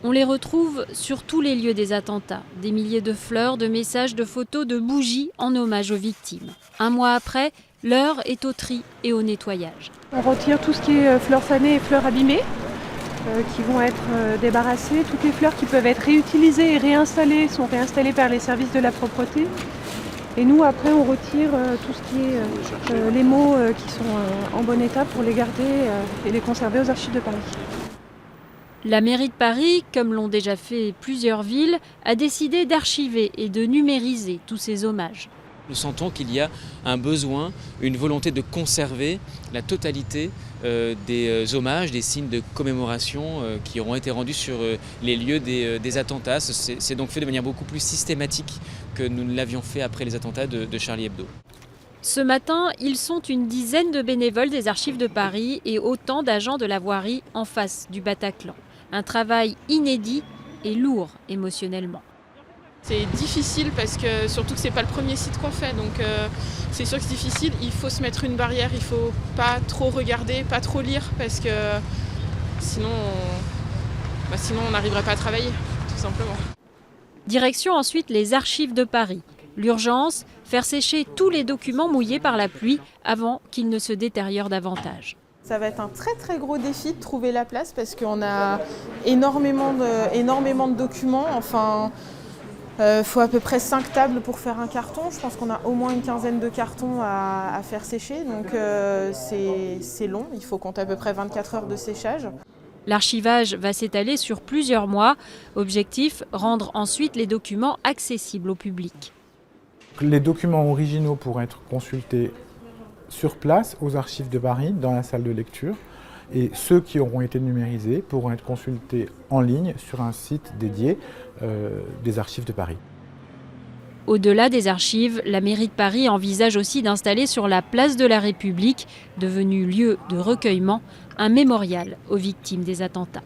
On les retrouve sur tous les lieux des attentats. Des milliers de fleurs, de messages, de photos, de bougies en hommage aux victimes. Un mois après, l'heure est au tri et au nettoyage. On retire tout ce qui est fleurs fanées et fleurs abîmées qui vont être débarrassées. Toutes les fleurs qui peuvent être réutilisées et réinstallées sont réinstallées par les services de la propreté. Et nous, après, on retire tout ce qui est les mots qui sont en bon état pour les garder et les conserver aux archives de Paris. La mairie de Paris, comme l'ont déjà fait plusieurs villes, a décidé d'archiver et de numériser tous ces hommages. Nous sentons qu'il y a un besoin, une volonté de conserver la totalité des hommages, des signes de commémoration qui auront été rendus sur les lieux des attentats. C'est donc fait de manière beaucoup plus systématique que nous ne l'avions fait après les attentats de Charlie Hebdo. Ce matin, ils sont une dizaine de bénévoles des archives de Paris et autant d'agents de la voirie en face du Bataclan. Un travail inédit et lourd émotionnellement. C'est difficile parce que surtout que c'est pas le premier site qu'on fait, donc c'est sûr que c'est difficile. Il faut se mettre une barrière, il faut pas trop regarder, pas trop lire parce que sinon on n'arriverait pas à travailler, tout simplement. Direction ensuite les archives de Paris. L'urgence, faire sécher tous les documents mouillés par la pluie avant qu'ils ne se détériorent davantage. Ça va être un très très gros défi de trouver la place parce qu'on a énormément de documents. Enfin, faut à peu près 5 tables pour faire un carton. Je pense qu'on a au moins une quinzaine de cartons à faire sécher. Donc c'est long, il faut compter à peu près 24 heures de séchage. L'archivage va s'étaler sur plusieurs mois. Objectif, rendre ensuite les documents accessibles au public. Les documents originaux pourront être consultés sur place aux archives de Paris, dans la salle de lecture. Et ceux qui auront été numérisés pourront être consultés en ligne sur un site dédié des archives de Paris. Au-delà des archives, la mairie de Paris envisage aussi d'installer sur la place de la République, devenue lieu de recueillement, un mémorial aux victimes des attentats.